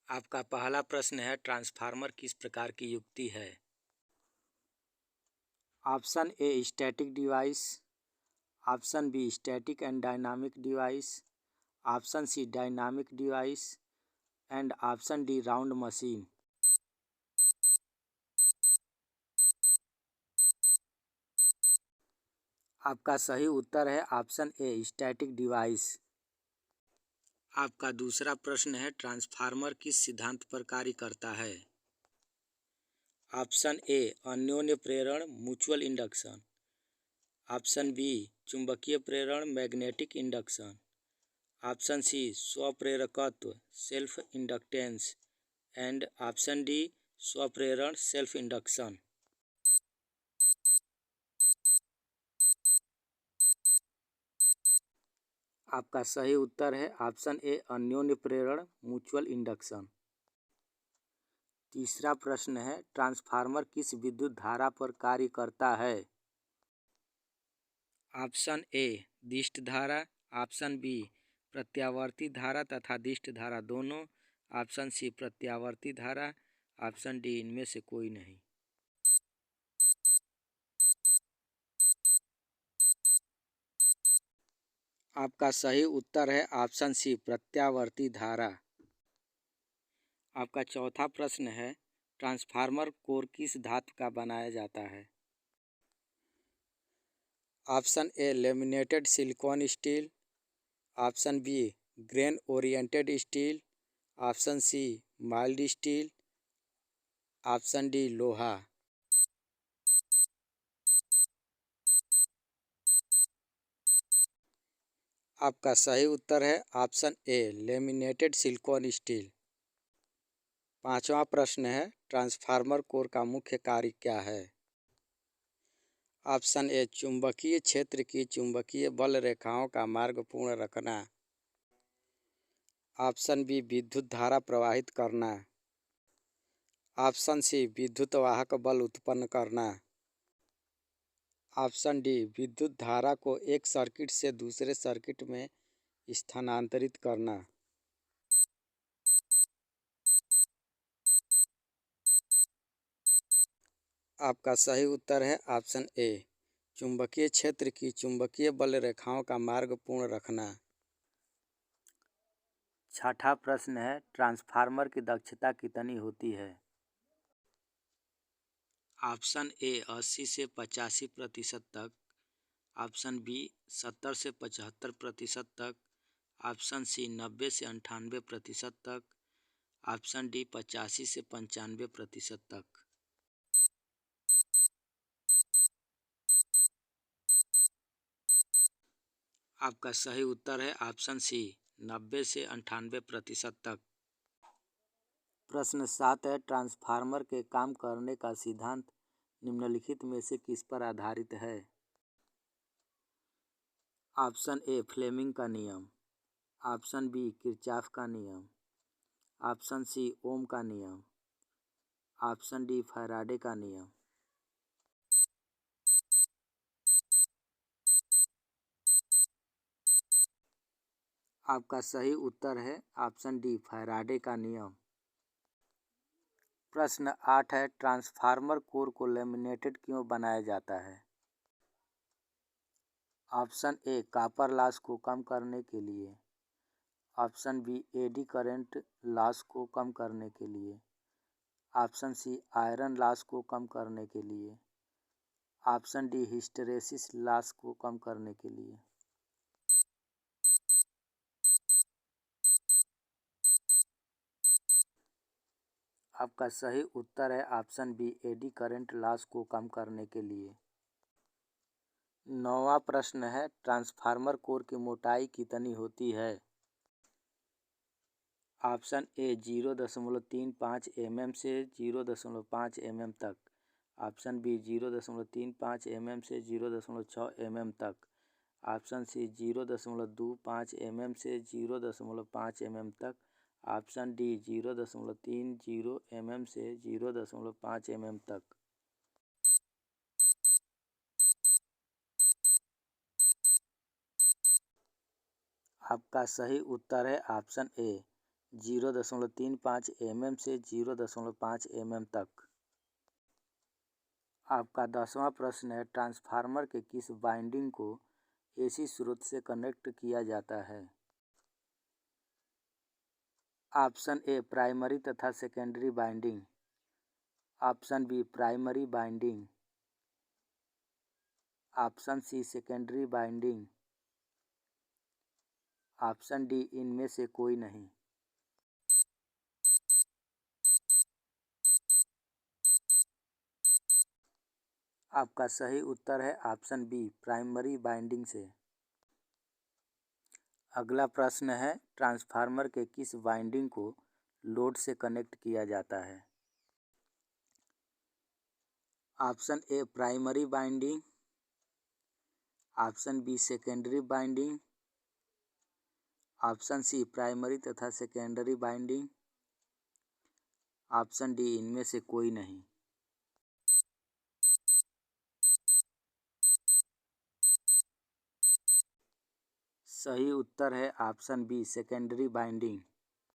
आपका पहला प्रश्न है, ट्रांसफार्मर किस प्रकार की युक्ति है? Option A static device, option B static and dynamic device, option C dynamic device and option D round machine. आपका सही उत्तर है ऑप्शन ए स्टैटिक डिवाइस। आपका दूसरा प्रश्न है, ट्रांसफार्मर किस सिद्धांत पर कार्य करता है? ऑप्शन ए अन्योन्य प्रेरण म्यूचुअल इंडक्शन, ऑप्शन बी चुंबकीय प्रेरण मैग्नेटिक इंडक्शन, ऑप्शन सी स्वप्रेरकत्व self inductance and option D स्वप्रेरण सेल्फ इंडक्शन। आपका सही उत्तर है ऑप्शन ए अन्योन्य प्रेरण म्यूचुअल इंडक्शन। तीसरा प्रश्न है, ट्रांसफार्मर किस विद्युत धारा पर कार्य करता है? ऑप्शन ए दिष्ट धारा, ऑप्शन बी प्रत्यावर्ती धारा तथा दिष्ट धारा दोनों, ऑप्शन सी प्रत्यावर्ती धारा, ऑप्शन डी इनमें से कोई नहीं। आपका सही उत्तर है ऑप्शन सी प्रत्यावर्ती धारा। आपका चौथा प्रश्न है, ट्रांसफार्मर कोर किस धातु का बनाया जाता है? Option A laminated silicon steel, option B grain oriented steel, option C mild steel, option D लोहा। आपका सही उत्तर है option A laminated silicon steel. पांचवा प्रश्न है, ट्रांसफार्मर कोर का मुख्य कार्य क्या है? ऑप्शन ए चुंबकीय क्षेत्र की चुंबकीय बल रेखाओं का मार्ग पूर्ण रखना, ऑप्शन बी विद्युत धारा प्रवाहित करना, ऑप्शन सी विद्युत वाहक बल उत्पन्न करना, ऑप्शन डी विद्युत धारा को एक सर्किट से दूसरे सर्किट में स्थानांतरित करना। आपका सही उत्तर है ऑप्शन ए चुंबकीय क्षेत्र की चुंबकीय बल रेखाओं का मार्ग पूर्ण रखना। छठा प्रश्न है, ट्रांसफार्मर की दक्षता कितनी होती है? ऑप्शन ए 80 से 85% तक, ऑप्शन बी 70 से 75% तक, ऑप्शन सी 90 से 98% तक, ऑप्शन डी 85 से 95% तक। आपका सही उत्तर है ऑप्शन सी 90 से 98% तक। प्रश्न 7 है, ट्रांसफार्मर के काम करने का सिद्धांत निम्नलिखित में से किस पर आधारित है? ऑप्शन ए फ्लेमिंग का नियम, ऑप्शन बी किरचॉफ का नियम, ऑप्शन सी ओम का नियम, ऑप्शन डी फैराडे का नियम। आपका सही उत्तर है ऑप्शन डी फैराडे का नियम। प्रश्न 8 है, ट्रांसफार्मर कोर को लेमिनेटेड क्यों बनाया जाता है? ऑप्शन ए कॉपर लॉस को कम करने के लिए, option B eddy current loss को कम करने के लिए, ऑप्शन सी आयरन लॉस को कम करने के लिए, ऑप्शन डी हिस्टेरेसिस लॉस को कम करने के लिए। आपका सही उत्तर है option B eddy current loss को कम करने के लिए। नौवां प्रश्न है, ट्रांसफार्मर कोर की मोटाई कितनी होती है? ऑप्शन ए 0.35 mm से 0.5 mm तक, ऑप्शन बी 0.35 mm से 0.6 mm तक, ऑप्शन सी 0.25 mm से 0.5 mm तक, ऑप्शन डी 0.30 mm से 0.5 mm तक। आपका सही उत्तर है ऑप्शन ए 0.35 mm से 0.5 mm तक। आपका 10वां प्रश्न है, ट्रांसफार्मर के किस वाइंडिंग को एसी स्रोत से कनेक्ट किया जाता है? ऑप्शन ए प्राइमरी तथा secondary winding, option B primary winding, option C secondary winding, option D इनमें से कोई नहीं। आपका सही उत्तर है ऑप्शन बी प्राइमरी वाइंडिंग से। अगला प्रश्न है, ट्रांसफार्मर के किस वाइंडिंग को लोड से कनेक्ट किया जाता है? Option A primary winding, option B secondary winding, option C primary तथा सेकेंडरी वाइंडिंग, ऑप्शन डी इनमें से कोई नहीं। सही उत्तर है ऑप्शन बी सेकेंडरी वाइंडिंग।